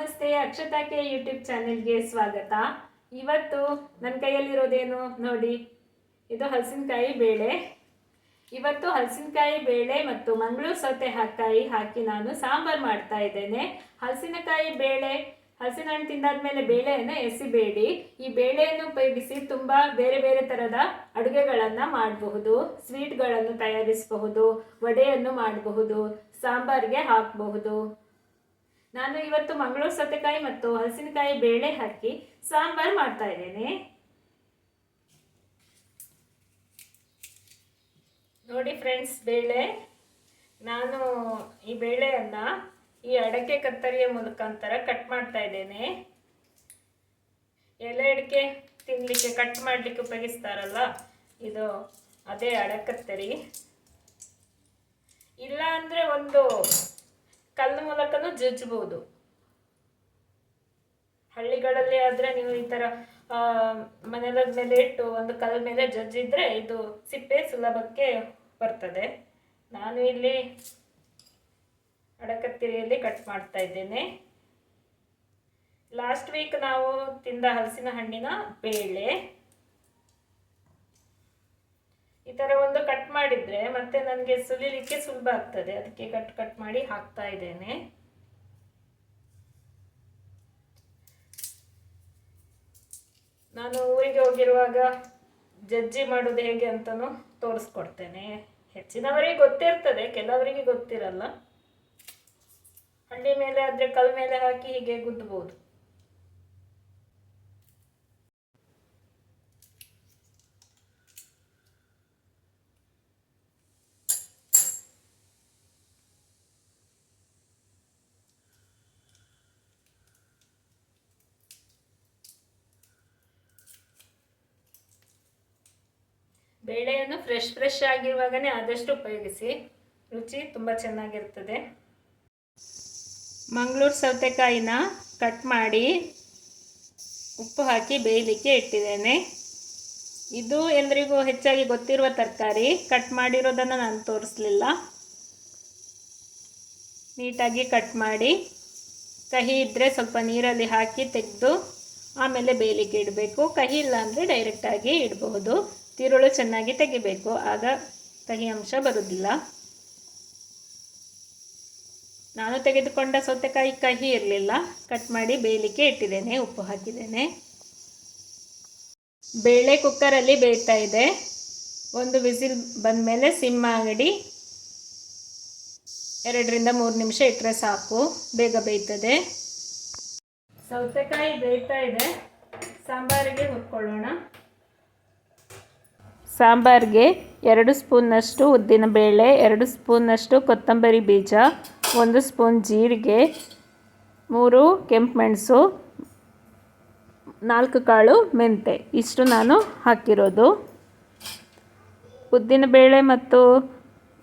ನಮಸ್ತೆ, ಅಕ್ಷತಾಕೆ ಯೂಟ್ಯೂಬ್ ಚಾನೆಲ್ಗೆ ಸ್ವಾಗತ. ಇವತ್ತು ನನ್ನ ಕೈಯಲ್ಲಿರೋದೇನು ನೋಡಿ, ಇದು ಹಲಸಿನಕಾಯಿ ಬೇಳೆ. ಇವತ್ತು ಹಲಸಿನಕಾಯಿ ಬೇಳೆ ಮತ್ತು ಮಂಗಳೂರು ಸೌತೆಕಾಯಿ ಹಾಕಿ ನಾನು ಸಾಂಬಾರು ಮಾಡ್ತಾ ಇದ್ದೇನೆ. ಹಲಸಿನಕಾಯಿ ಬೇಳೆ, ಹಲಸಿನ ಹಣ್ಣು ತಿಂದಾದ್ಮೇಲೆ ಬೇಳೆಯನ್ನು ಎಸಿಬೇಡಿ. ಈ ಬೇಳೆಯನ್ನು ಉಪಯೋಗಿಸಿ ತುಂಬ ಬೇರೆ ಬೇರೆ ಥರದ ಅಡುಗೆಗಳನ್ನು ಮಾಡಬಹುದು. ಸ್ವೀಟ್ಗಳನ್ನು ತಯಾರಿಸಬಹುದು, ವಡೆಯನ್ನು ಮಾಡಬಹುದು, ಸಾಂಬಾರಿಗೆ ಹಾಕಬಹುದು. ನಾನು ಇವತ್ತು ಮಂಗಳೂರು ಸೌತೆಕಾಯಿ ಮತ್ತು ಹಲಸಿನಕಾಯಿ ಬೇಳೆ ಹಾಕಿ ಸಾಂಬಾರು ಮಾಡ್ತಾ ಇದ್ದೇನೆ. ನೋಡಿ ಫ್ರೆಂಡ್ಸ್, ಬೇಳೆ ನಾನು ಈ ಬೇಳೆಯನ್ನು ಈ ಅಡಕೆ ಕತ್ತರಿಯ ಮುಖಾಂತರ ಕಟ್ ಮಾಡ್ತಾ ಇದ್ದೇನೆ. ಎಲೆ ಅಡಿಕೆ ತಿನ್ನಲಿಕ್ಕೆ ಕಟ್ ಮಾಡಲಿಕ್ಕೆ ಉಪಯೋಗಿಸ್ತಾರಲ್ಲ, ಇದು ಅದೇ ಅಡಕೆ ಕತ್ತರಿ. ಇಲ್ಲ ಅಂದರೆ ಒಂದು ಕಲ್ಲು ಮೂಲಕನೂ ಜಜ್ಜಬಹುದು. ಹಳ್ಳಿಗಳಲ್ಲಿ ಆದರೆ ನೀವು ಈ ಥರ ಮನೆಯದ ಮೇಲೆ ಇಟ್ಟು ಒಂದು ಕಲ್ಲ ಮೇಲೆ ಜಜ್ಜಿದ್ರೆ ಇದು ಸಿಪ್ಪೆ ಸುಲಭಕ್ಕೆ ಬರ್ತದೆ. ನಾನು ಇಲ್ಲಿ ಅಡಕತ್ತಿರಿಯಲ್ಲಿ ಕಟ್ ಮಾಡ್ತಾ ಇದ್ದೇನೆ. ಲಾಸ್ಟ್ ವೀಕ್ ನಾವು ತಿಂದ ಹಲಸಿನ ಹಣ್ಣಿನ ಬೇಳೆ ಈ ಥರ ಒಂದು ಕಟ್ ಮಾಡಿದರೆ ಮತ್ತೆ ನನಗೆ ಸುಲಿಲಿಕ್ಕೆ ಸುಲಭ ಆಗ್ತದೆ. ಅದಕ್ಕೆ ಕಟ್ ಮಾಡಿ ಹಾಕ್ತಾ ಇದ್ದೇನೆ. ನಾನು ಊರಿಗೆ ಹೋಗಿರುವಾಗ ಜಜ್ಜಿ ಮಾಡೋದು ಹೇಗೆ ಅಂತಲೂ ತೋರಿಸ್ಕೊಡ್ತೇನೆ. ಹೆಚ್ಚಿನವರಿಗೆ ಗೊತ್ತಿರ್ತದೆ, ಕೆಲವರಿಗೆ ಗೊತ್ತಿರಲ್ಲ. ಹಳ್ಳಿ ಮೇಲೆ ಆದರೆ ಕಲ್ ಮೇಲೆ ಹಾಕಿ ಹೀಗೆ ಗುದ್ದಬಹುದು. ಬೇಳೆಯನ್ನು ಫ್ರೆಶ್ ಆಗಿರುವಾಗನೇ ಆದಷ್ಟು ಉಪಯೋಗಿಸಿ, ರುಚಿ ತುಂಬ ಚೆನ್ನಾಗಿರ್ತದೆ. ಮಂಗಳೂರು ಸೌತೆಕಾಯಿನ ಕಟ್ ಮಾಡಿ ಉಪ್ಪು ಹಾಕಿ ಬೇಯಲಿಕ್ಕೆ ಇಟ್ಟಿದ್ದೇನೆ. ಇದು ಎಲ್ಲರಿಗೂ ಹೆಚ್ಚಾಗಿ ಗೊತ್ತಿರುವ ತರಕಾರಿ. ಕಟ್ ಮಾಡಿರೋದನ್ನು ನಾನು ತೋರಿಸಲಿಲ್ಲ. ನೀಟಾಗಿ ಕಟ್ ಮಾಡಿ, ಕಹಿ ಇದ್ದರೆ ಸ್ವಲ್ಪ ನೀರಲ್ಲಿ ಹಾಕಿ ತೆಗೆದು ಆಮೇಲೆ ಬೇಯಲಿಕ್ಕೆ ಇಡಬೇಕು. ಕಹಿ ಇಲ್ಲ ಅಂದರೆ ಡೈರೆಕ್ಟಾಗಿ ಇಡಬಹುದು. ತಿರುಳು ಚೆನ್ನಾಗಿ ತೆಗಿಬೇಕು, ಆಗ ಕಹಿ ಅಂಶ ಬರುವುದಿಲ್ಲ. ನಾನು ತೆಗೆದುಕೊಂಡ ಸೌತೆಕಾಯಿ ಕಹಿ ಇರಲಿಲ್ಲ. ಕಟ್ ಮಾಡಿ ಬೇಯಲಿಕ್ಕೆ ಇಟ್ಟಿದ್ದೇನೆ, ಉಪ್ಪು ಹಾಕಿದ್ದೇನೆ. ಬೇಳೆ ಕುಕ್ಕರಲ್ಲಿ ಬೇಯ್ತಾ ಇದೆ. ಒಂದು ವಿಸಿಲ್ ಬಂದಮೇಲೆ ಸಿಮ್ ಮಾಡಿ 2ರಿಂದ 3 ನಿಮಿಷ ಇಟ್ಟರೆ ಸಾಕು, ಬೇಗ ಬೇಯ್ತದೆ. ಸೌತೆಕಾಯಿ ಬೇಯ್ತಾ ಇದೆ. ಸಾಂಬಾರಿಗೆ ಹುರ್ಕೊಳ್ಳೋಣ. ಸಾಂಬಾರಿಗೆ 2 ಸ್ಪೂನ್ನಷ್ಟು ಉದ್ದಿನಬೇಳೆ, 2 ಸ್ಪೂನ್ನಷ್ಟು ಕೊತ್ತಂಬರಿ ಬೀಜ, 1 ಸ್ಪೂನ್ ಜೀರಿಗೆ, 3 ಕೆಂಪು ಮೆಣಸು, 4 ಕಾಳು ಮೆಂತೆ, ಇಷ್ಟು ನಾನು ಹಾಕಿರೋದು. ಉದ್ದಿನಬೇಳೆ ಮತ್ತು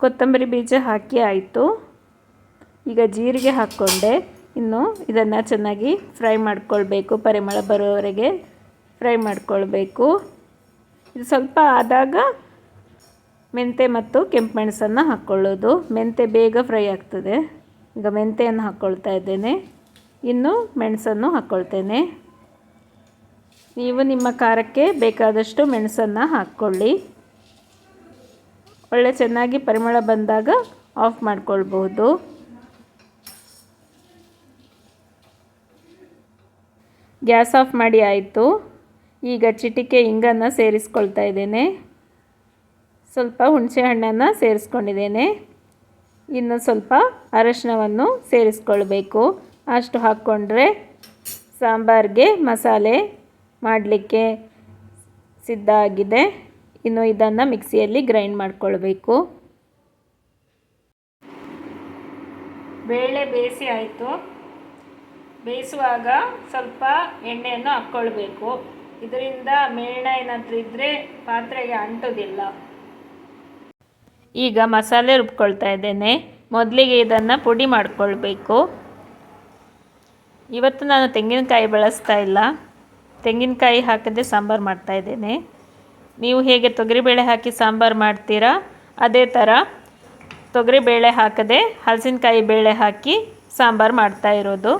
ಕೊತ್ತಂಬರಿ ಬೀಜ ಹಾಕಿ ಆಯಿತು. ಈಗ ಜೀರಿಗೆ ಹಾಕ್ಕೊಂಡೆ. ಇನ್ನು ಇದನ್ನು ಚೆನ್ನಾಗಿ ಫ್ರೈ ಮಾಡ್ಕೊಳ್ಬೇಕು. ಪರಿಮಳ ಬರೋವರೆಗೆ ಫ್ರೈ ಮಾಡ್ಕೊಳ್ಬೇಕು. ಇದು ಸ್ವಲ್ಪ ಆದಾಗ ಮೆಂತೆ ಮತ್ತು ಕೆಂಪು ಮೆಣಸನ್ನು ಹಾಕ್ಕೊಳ್ಳೋದು. ಮೆಂತೆ ಬೇಗ ಫ್ರೈ ಆಗ್ತದೆ. ಈಗ ಮೆಂತೆಯನ್ನು ಹಾಕ್ಕೊಳ್ತಾ ಇದ್ದೇನೆ. ಇನ್ನು ಮೆಣಸನ್ನು ಹಾಕ್ಕೊಳ್ತೇನೆ. ನೀವು ನಿಮ್ಮ ಖಾರಕ್ಕೆ ಬೇಕಾದಷ್ಟು ಮೆಣಸನ್ನು ಹಾಕ್ಕೊಳ್ಳಿ. ಒಳ್ಳೆ ಚೆನ್ನಾಗಿ ಪರಿಮಳ ಬಂದಾಗ ಆಫ್ ಮಾಡ್ಕೊಳ್ಬಹುದು. ಗ್ಯಾಸ್ ಆಫ್ ಮಾಡಿ ಆಯಿತು. ಈಗ ಚಿಟಿಕೆ ಇಂಗನ್ನು ಸೇರಿಸ್ಕೊಳ್ತಾ ಇದ್ದೇನೆ. ಸ್ವಲ್ಪ ಹುಣಸೆ ಹಣ್ಣನ್ನು ಸೇರಿಸ್ಕೊಂಡಿದ್ದೇನೆ. ಇನ್ನು ಸ್ವಲ್ಪ ಅರಶಿನವನ್ನು ಸೇರಿಸ್ಕೊಳ್ಬೇಕು. ಅಷ್ಟು ಹಾಕ್ಕೊಂಡ್ರೆ ಸಾಂಬಾರಿಗೆ ಮಸಾಲೆ ಮಾಡಲಿಕ್ಕೆ ಸಿದ್ಧ ಆಗಿದೆ. ಇನ್ನು ಇದನ್ನು ಮಿಕ್ಸಿಯಲ್ಲಿ ಗ್ರೈಂಡ್ ಮಾಡಿಕೊಳ್ಬೇಕು. ಬೇಳೆ ಬೇಯಿಸಿ ಆಯಿತು. ಬೇಯಿಸುವಾಗ ಸ್ವಲ್ಪ ಎಣ್ಣೆಯನ್ನು ಹಾಕ್ಕೊಳ್ಬೇಕು. ಇದರಿಂದ ಮೇಣ ಏನಾದರೂ ಇದ್ದರೆ ಪಾತ್ರೆಗೆ ಅಂಟೋದಿಲ್ಲ. ಈಗ ಮಸಾಲೆ ರುಬ್ಕೊಳ್ತಾ ಇದ್ದೇನೆ. ಮೊದಲಿಗೆ ಇದನ್ನು ಪುಡಿ ಮಾಡಿಕೊಳ್ಬೇಕು. ಇವತ್ತು ನಾನು ತೆಂಗಿನಕಾಯಿ ಬಳಸ್ತಾ ಇಲ್ಲ. ತೆಂಗಿನಕಾಯಿ ಹಾಕದೆ ಸಾಂಬಾರು ಮಾಡ್ತಾಯಿದ್ದೇನೆ. ನೀವು ಹೇಗೆ ತೊಗರಿಬೇಳೆ ಹಾಕಿ ಸಾಂಬಾರು ಮಾಡ್ತೀರಾ ಅದೇ ಥರ ತೊಗರಿಬೇಳೆ ಹಾಕದೆ ಹಲಸಿನಕಾಯಿ ಬೇಳೆ ಹಾಕಿ ಸಾಂಬಾರು ಮಾಡ್ತಾ ಇರೋದು.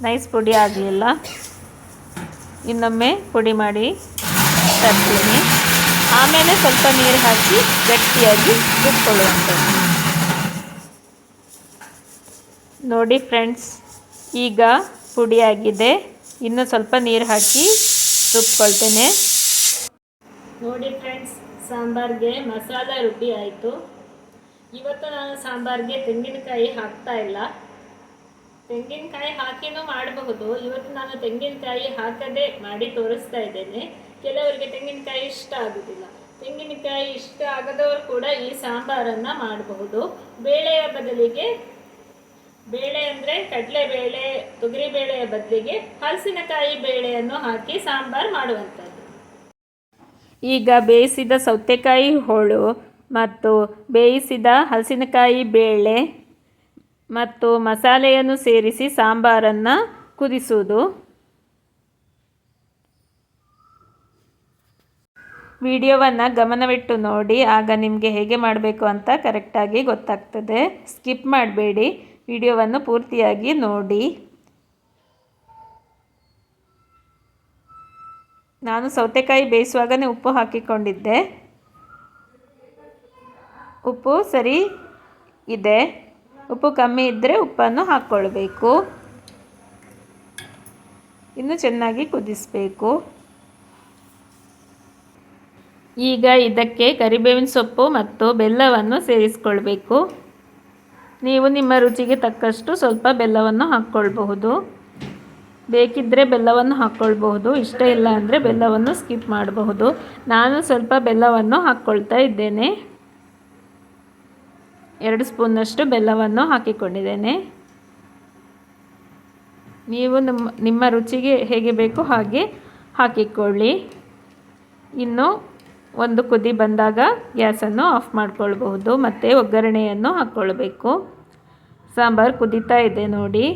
ನೈಸ್ ಪುಡಿ ಆಗಲಿಲ್ಲ. ಇನ್ನೊಮ್ಮೆ ಪುಡಿ ಮಾಡಿ ತರ್ತೀನಿ. ಆಮೇಲೆ ಸ್ವಲ್ಪ ನೀರು ಹಾಕಿ ಗಟ್ಟಿಯಾಗಿ ರುಬ್ಕೊಳ್ಳುವಂಥದ್ದು. ನೋಡಿ ಫ್ರೆಂಡ್ಸ್, ಈಗ ಪುಡಿಯಾಗಿದೆ. ಇನ್ನು ಸ್ವಲ್ಪ ನೀರು ಹಾಕಿ ರುಬ್ಕೊಳ್ತೇನೆ. ನೋಡಿ ಫ್ರೆಂಡ್ಸ್, ಸಾಂಬಾರಿಗೆ ಮಸಾಲ ರುಬ್ಬಿ ಆಯಿತು. ಇವತ್ತು ನಾನು ಸಾಂಬಾರಿಗೆ ತೆಂಗಿನಕಾಯಿ ಹಾಕ್ತಾ ಇಲ್ಲ. ತೆಂಗಿನಕಾಯಿ ಹಾಕಿನೂ ಮಾಡಬಹುದು. ಇವತ್ತು ನಾನು ತೆಂಗಿನಕಾಯಿ ಹಾಕದೆ ಮಾಡಿ ತೋರಿಸ್ತಾ ಇದ್ದೇನೆ. ಕೆಲವರಿಗೆ ತೆಂಗಿನಕಾಯಿ ಇಷ್ಟ ಆಗೋದಿಲ್ಲ. ತೆಂಗಿನಕಾಯಿ ಇಷ್ಟ ಆಗದವರು ಕೂಡ ಈ ಸಾಂಬಾರನ್ನು ಮಾಡಬಹುದು. ಬೇಳೆಯ ಬದಲಿಗೆ, ಬೇಳೆ ಅಂದರೆ ಕಡಲೆಬೇಳೆ, ತೊಗರಿಬೇಳೆಯ ಬದಲಿಗೆ ಹಲಸಿನಕಾಯಿ ಬೇಳೆಯನ್ನು ಹಾಕಿ ಸಾಂಬಾರು ಮಾಡುವಂಥದ್ದು. ಈಗ ಬೇಯಿಸಿದ ಸೌತೆಕಾಯಿ ಹೋಳು ಮತ್ತು ಬೇಯಿಸಿದ ಹಲಸಿನಕಾಯಿ ಬೇಳೆ ಮತ್ತು ಮಸಾಲೆಯನ್ನು ಸೇರಿಸಿ ಸಾಂಬಾರನ್ನು ಕುದಿಸುವುದು. ವಿಡಿಯೋವನ್ನು ಗಮನವಿಟ್ಟು ನೋಡಿ, ಆಗ ನಿಮಗೆ ಹೇಗೆ ಮಾಡಬೇಕು ಅಂತ ಕರೆಕ್ಟಾಗಿ ಗೊತ್ತಾಗ್ತದೆ. ಸ್ಕಿಪ್ ಮಾಡಬೇಡಿ, ವಿಡಿಯೋವನ್ನು ಪೂರ್ತಿಯಾಗಿ ನೋಡಿ. ನಾನು ಸೌತೆಕಾಯಿ ಬೇಯಿಸುವಾಗನೇ ಉಪ್ಪು ಹಾಕಿಕೊಂಡಿದ್ದೆ. ಉಪ್ಪು ಸರಿ ಇದೆ. ಉಪ್ಪು ಕಮ್ಮಿ ಇದ್ದರೆ ಉಪ್ಪನ್ನು ಹಾಕ್ಕೊಳ್ಬೇಕು. ಇನ್ನು ಚೆನ್ನಾಗಿ ಕುದಿಸಬೇಕು. ಈಗ ಇದಕ್ಕೆ ಕರಿಬೇವಿನ ಸೊಪ್ಪು ಮತ್ತು ಬೆಲ್ಲವನ್ನು ಸೇರಿಸ್ಕೊಳ್ಬೇಕು. ನೀವು ನಿಮ್ಮ ರುಚಿಗೆ ತಕ್ಕಷ್ಟು ಸ್ವಲ್ಪ ಬೆಲ್ಲವನ್ನು ಹಾಕ್ಕೊಳ್ಬಹುದು. ಬೇಕಿದ್ದರೆ ಬೆಲ್ಲವನ್ನು ಹಾಕ್ಕೊಳ್ಬಹುದು, ಇಷ್ಟ ಇಲ್ಲ ಅಂದರೆ ಬೆಲ್ಲವನ್ನು ಸ್ಕಿಪ್ ಮಾಡಬಹುದು. ನಾನು ಸ್ವಲ್ಪ ಬೆಲ್ಲವನ್ನು ಹಾಕ್ಕೊಳ್ತಾ ಇದ್ದೇನೆ. 2 ಸ್ಪೂನ್ನಷ್ಟು ಬೆಲ್ಲವನ್ನು ಹಾಕಿಕೊಂಡಿದ್ದೇನೆ. ನೀವು ನಿಮ್ಮ ರುಚಿಗೆ ಹೇಗೆ ಬೇಕೋ ಹಾಗೆ ಹಾಕಿಕೊಳ್ಳಿ. ಇನ್ನು ಒಂದು ಕುದಿ ಬಂದಾಗ ಗ್ಯಾಸನ್ನು ಆಫ್ ಮಾಡಿಕೊಳ್ಬಹುದು. ಮತ್ತು ಒಗ್ಗರಣೆಯನ್ನು ಹಾಕ್ಕೊಳ್ಬೇಕು. ಸಾಂಬಾರು ಕುದೀತಾ ಇದೆ ನೋಡಿ.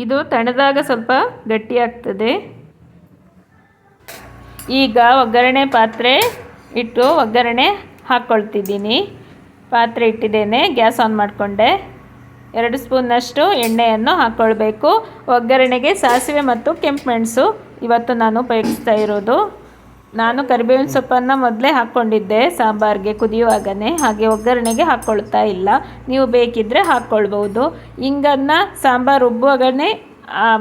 ಇದು ತಣ್ಣದಾಗ ಸ್ವಲ್ಪ ಗಟ್ಟಿಯಾಗ್ತದೆ. ಈಗ ಒಗ್ಗರಣೆ ಪಾತ್ರೆ ಇಟ್ಟು ಒಗ್ಗರಣೆ ಹಾಕ್ಕೊಳ್ತಿದ್ದೀನಿ. ಪಾತ್ರೆ ಇಟ್ಟಿದ್ದೇನೆ, ಗ್ಯಾಸ್ ಆನ್ ಮಾಡಿಕೊಂಡೆ. 2 ಸ್ಪೂನ್ನಷ್ಟು ಎಣ್ಣೆಯನ್ನು ಹಾಕ್ಕೊಳ್ಬೇಕು. ಒಗ್ಗರಣೆಗೆ ಸಾಸಿವೆ ಮತ್ತು ಕೆಂಪು ಮೆಣಸು ಇವತ್ತು ನಾನು ಉಪಯೋಗಿಸ್ತಾ ಇರೋದು. ನಾನು ಕರಿಬೇವಿನ ಸೊಪ್ಪನ್ನು ಮೊದಲೇ ಹಾಕ್ಕೊಂಡಿದ್ದೆ ಸಾಂಬಾರಿಗೆ ಕುದಿಯುವಾಗನೇ, ಹಾಗೆ ಒಗ್ಗರಣೆಗೆ ಹಾಕ್ಕೊಳ್ತಾ ಇಲ್ಲ. ನೀವು ಬೇಕಿದ್ದರೆ ಹಾಕ್ಕೊಳ್ಬೋದು. ಇಂಗನ್ನು ಸಾಂಬಾರು ರುಬ್ಬುವಾಗನೇ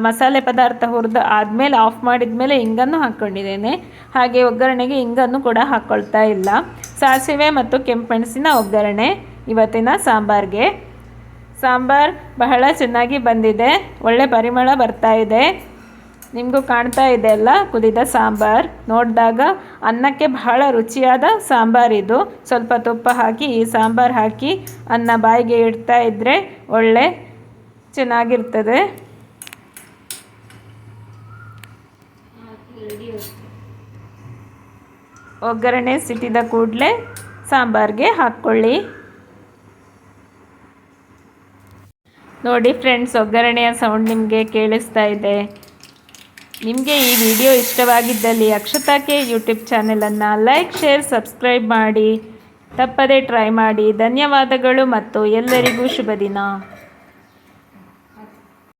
ಮಸಾಲೆ ಪದಾರ್ಥ ಹುರಿದು ಆದಮೇಲೆ ಆಫ್ ಮಾಡಿದ ಮೇಲೆ ಇಂಗನ್ನು ಹಾಕ್ಕೊಂಡಿದ್ದೇನೆ. ಹಾಗೆ ಒಗ್ಗರಣೆಗೆ ಇಂಗನ್ನು ಕೂಡ ಹಾಕ್ಕೊಳ್ತಾ ಇಲ್ಲ. ಸಾಸಿವೆ ಮತ್ತು ಕೆಂಪು ಮೆಣಸಿನ ಒಗ್ಗರಣೆ ಇವತ್ತಿನ ಸಾಂಬಾರಿಗೆ. ಸಾಂಬಾರು ಬಹಳ ಚೆನ್ನಾಗಿ ಬಂದಿದೆ, ಒಳ್ಳೆ ಪರಿಮಳ ಬರ್ತಾ ಇದೆ. ನಿಮಗೂ ಕಾಣ್ತಾ ಇದೆ ಅಲ್ಲ ಕುದಿದ ಸಾಂಬಾರು. ನೋಡಿದಾಗ ಅನ್ನಕ್ಕೆ ಬಹಳ ರುಚಿಯಾದ ಸಾಂಬಾರಿದು. ಸ್ವಲ್ಪ ತುಪ್ಪ ಹಾಕಿ ಈ ಸಾಂಬಾರು ಹಾಕಿ ಅನ್ನ ಬಾಯಿಗೆ ಇಡ್ತಾ ಇದ್ದರೆ ಒಳ್ಳೆ ಚೆನ್ನಾಗಿರ್ತದೆ. ಒಗ್ಗರಣೆ ಸಿಟಿದ ಕೂಡಲೇ ಸಾಂಬಾರಿಗೆ ಹಾಕ್ಕೊಳ್ಳಿ. ನೋಡಿ ಫ್ರೆಂಡ್ಸ್, ಒಗ್ಗರಣೆಯ ಸೌಂಡ್ ನಿಮಗೆ ಕೇಳಿಸ್ತಾ ಇದೆ. ನಿಮಗೆ ಈ ವಿಡಿಯೋ ಇಷ್ಟವಾಗಿದ್ದಲ್ಲಿ ಅಕ್ಷತಾ ಕೆ ಯೂಟ್ಯೂಬ್ ಚಾನೆಲನ್ನು ಲೈಕ್, ಶೇರ್, ಸಬ್ಸ್ಕ್ರೈಬ್ ಮಾಡಿ. ತಪ್ಪದೇ ಟ್ರೈ ಮಾಡಿ. ಧನ್ಯವಾದಗಳು ಮತ್ತು ಎಲ್ಲರಿಗೂ ಶುಭ ದಿನ.